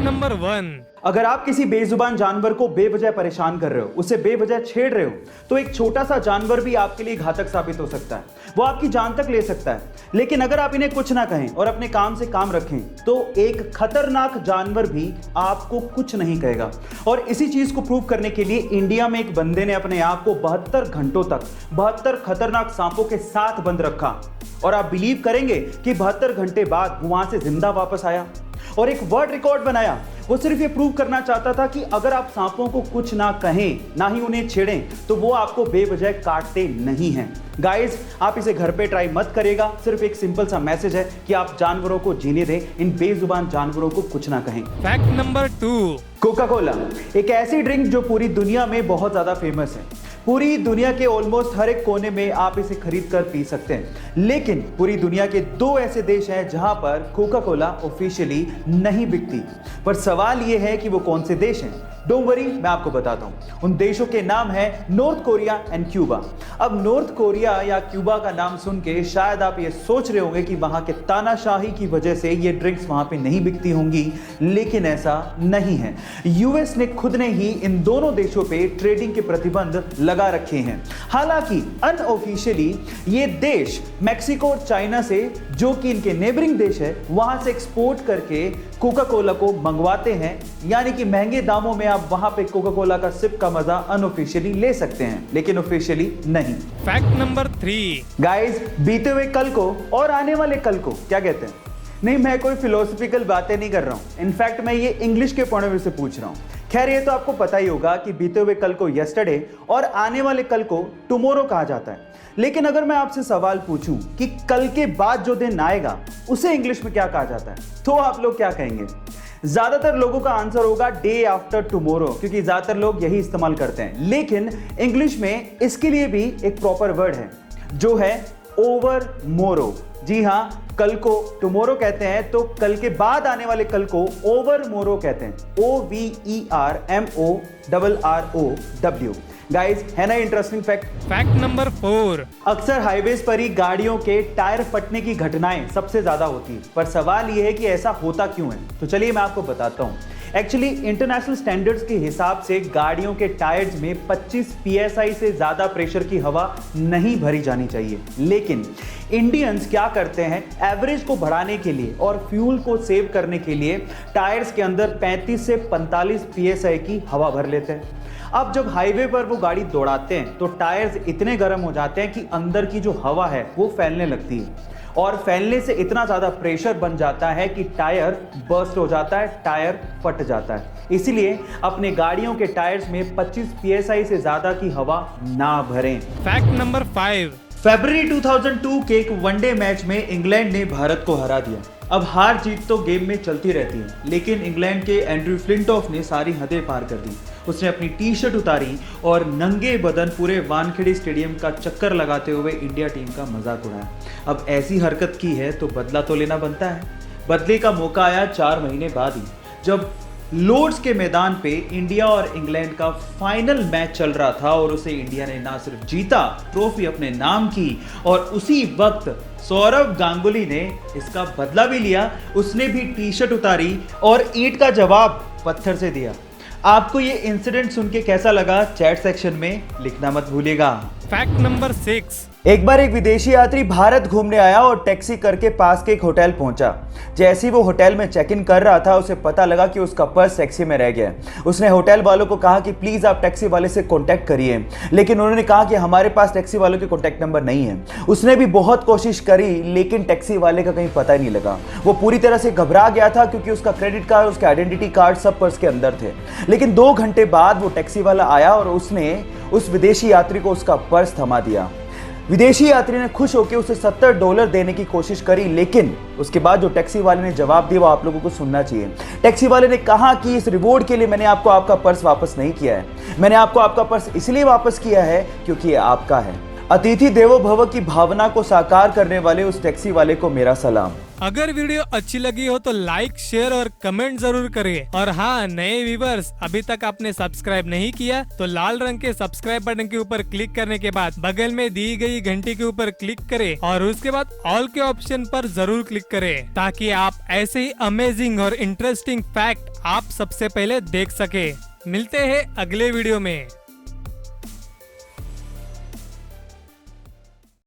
Number 1। अगर आप किसी बेजुबान जानवर को बेवजह परेशान कर रहे हो, उसे बेवजह छेड़ रहे हो, तो एक छोटा सा जानवर भी आपके लिए घातक साबित हो सकता है। वो आपकी जान तक ले सकता है। लेकिन अगर आप इन्हें कुछ ना कहें और अपने काम से काम रखें, तो एक खतरनाक जानवर भी आपको कुछ नहीं कहेगा। और इसी चीज को प्रूव करने के लिए इंडिया में एक बंदे ने अपने आप को 72 घंटों तक 72 खतरनाक सांपों के साथ बंद रखा। और आप बिलीव करेंगे कि 72 घंटे बाद वो वहां से जिंदा वापस आया और एक वर्ल्ड रिकॉर्ड बनाया। वो सिर्फ ये प्रूव करना चाहता था कि अगर आप सांपों को कुछ ना कहें, ना ही उन्हें छेड़ें, तो वो आपको बेवजह काटते नहीं हैं। गाइस, आप इसे घर पे ट्राई मत करिएगा। सिर्फ एक सिंपल सा मैसेज है कि आप जानवरों को जीने दें, इन बेजुबान जानवरों को कुछ ना कहें। Fact number 2। कोका कोला एक ऐसी ड्रिंक जो पूरी दुनिया में बहुत ज्यादा फेमस है। पूरी दुनिया के ऑलमोस्ट हर एक कोने में आप इसे खरीद कर पी सकते हैं। लेकिन पूरी दुनिया के 2 ऐसे देश हैं जहां पर कोका कोला ऑफिशियली नहीं बिकती। पर सवाल यह है कि वो कौन से देश हैं। डोंट वरी, मैं आपको बताता हूं। उन देशों के नाम है नॉर्थ कोरिया एंड क्यूबा। अब नॉर्थ कोरिया या क्यूबा का नाम सुन के शायद आप ये सोच रहे होंगे कि वहां के तानाशाही की वजह से ये ड्रिंक्स वहां पे नहीं बिकती होंगी, लेकिन ऐसा नहीं है। यूएस ने खुद ने ही इन दोनों देशों पे ट्रेडिंग के प्रतिबंध लगा रखे हैं। हालांकि अनऑफिशियली ये देश मैक्सिको और चाइना से, जो कि इनके नेबरिंग देश है, वहां से एक्सपोर्ट करके कोका कोला को मंगवाते हैं। यानी कि महंगे दामों में आप वहां पे कोका कोला का सिप का मजा अनऑफिशियली ले सकते हैं, लेकिन ऑफिशियली नहीं। Fact number 3। गाइस, बीते हुए कल को और आने वाले कल को क्या कहते हैं? नहीं, मैं कोई फिलोसफिकल बातें नहीं कर रहा हूं। इनफैक्ट मैं ये इंग्लिश के पॉइंट ऑफ व्यू से पूछ रहा हूं। खैर, ये तो आपको पता ही होगा कि बीते हुए कल को यस्टरडे और आने वाले कल को टुमारो कहा जाता है। लेकिन अगर मैं आपसे सवाल पूछूं कि कल के बाद जो दिन आएगा उसे इंग्लिश में क्या कहा जाता है, तो आप लोग क्या कहेंगे? ज्यादातर लोगों का आंसर होगा डे आफ्टर टुमारो, क्योंकि ज्यादातर लोग यही इस्तेमाल करते हैं। लेकिन इंग्लिश में इसके लिए भी एक प्रॉपर वर्ड है, जो है ओवर मोरो। जी हां, कल को टुमारो कहते हैं, तो कल के बाद आने वाले कल को ओवर मोरो कहते हैं। OVERMORROW। गाइस, है ना इंटरेस्टिंग फैक्ट? Fact number 4। अक्सर हाईवेज पर ही गाड़ियों के टायर फटने की घटनाएं सबसे ज्यादा होती है। पर सवाल यह है कि ऐसा होता क्यों है? तो चलिए मैं आपको बताता हूं। एक्चुअली इंटरनेशनल स्टैंडर्ड्स के हिसाब से गाड़ियों के टायर्स में 25 psi से ज्यादा प्रेशर की हवा नहीं भरी जानी चाहिए। लेकिन इंडियंस क्या करते हैं, एवरेज को बढ़ाने के लिए और फ्यूल को सेव करने के लिए टायर्स के अंदर 35 से 45 psi की हवा भर लेते हैं। अब जब हाईवे पर वो गाड़ी दौड़ाते हैं तो टायर्स इतने गर्म हो जाते हैं कि अंदर की जो हवा है वो फैलने लगती है, और फैलने से इतना ज्यादा प्रेशर बन जाता है कि टायर बर्स्ट हो जाता है, टायर फट जाता है। इसीलिए अपने गाड़ियों के टायर्स में 25 psi से ज्यादा की हवा ना भरें। Fact number 5। फरवरी 2002 के एक वनडे मैच में इंग्लैंड ने भारत को हरा दिया। अब हार जीत तो गेम में चलती रहती है, लेकिन इंग्लैंड के एंड्रयू फ्लिंटॉफ ने सारी हदें पार कर दी। उसने अपनी टी शर्ट उतारी और नंगे बदन पूरे वानखेड़े स्टेडियम का चक्कर लगाते हुए इंडिया टीम का मजाक उड़ाया। अब ऐसी हरकत की है तो बदला तो लेना बनता है। बदले का मौका आया 4 महीने बाद ही, जब लॉर्ड्स के मैदान पे इंडिया और इंग्लैंड का फाइनल मैच चल रहा था और उसे इंडिया ने ना सिर्फ जीता, ट्रॉफी अपने नाम की, और उसी वक्त सौरव गांगुली ने इसका बदला भी लिया। उसने भी टी शर्ट उतारी और ईंट का जवाब पत्थर से दिया। आपको ये इंसिडेंट सुन के कैसा लगा? चैट सेक्शन में लिखना मत भूलिएगा। Fact number 6। एक बार एक विदेशी यात्री भारत घूमने आया और टैक्सी करके पास के एक होटल पहुंचा। जैसे ही वो होटल में चेक इन कर रहा था, उसे पता लगा कि उसका पर्स टैक्सी में रह गया। उसने होटल वालों को कहा कि प्लीज आप टैक्सी वाले से कांटेक्ट करिए, लेकिन उन्होंने कहा कि हमारे पास टैक्सी वालों के कांटेक्ट नंबर नहीं है। उसने भी बहुत कोशिश करी, लेकिन टैक्सी वाले का कहीं पता ही नहीं लगा। वो पूरी तरह से घबरा गया था, क्योंकि उसका क्रेडिट कार्ड, उसके आइडेंटिटी कार्ड सब पर्स के अंदर थे। लेकिन 2 घंटे बाद वो टैक्सी वाला आया और उसने उस विदेशी यात्री को उसका पर्स थमा दिया। विदेशी यात्री ने खुश होकर उसे $70 देने की कोशिश करी, लेकिन उसके बाद जो टैक्सी वाले ने जवाब दिया वो आप लोगों को सुनना चाहिए। टैक्सी वाले ने कहा कि इस रिवॉर्ड के लिए मैंने आपको आपका पर्स वापस नहीं किया है। मैंने आपको आपका पर्स इसलिए वापस किया है क्योंकि ये आपका है। अतिथि देवो भव की भावना को साकार करने वाले उस टैक्सी वाले को मेरा सलाम। अगर वीडियो अच्छी लगी हो तो लाइक, शेयर और कमेंट जरूर करें। और हाँ, नए व्यूवर्स अभी तक आपने सब्सक्राइब नहीं किया तो लाल रंग के सब्सक्राइब बटन के ऊपर क्लिक करने के बाद बगल में दी गई घंटी के ऊपर क्लिक करें और उसके बाद ऑल के ऑप्शन पर जरूर क्लिक करें, ताकि आप ऐसे ही अमेजिंग और इंटरेस्टिंग फैक्ट आप सबसे पहले देख सके। मिलते हैं अगले वीडियो में।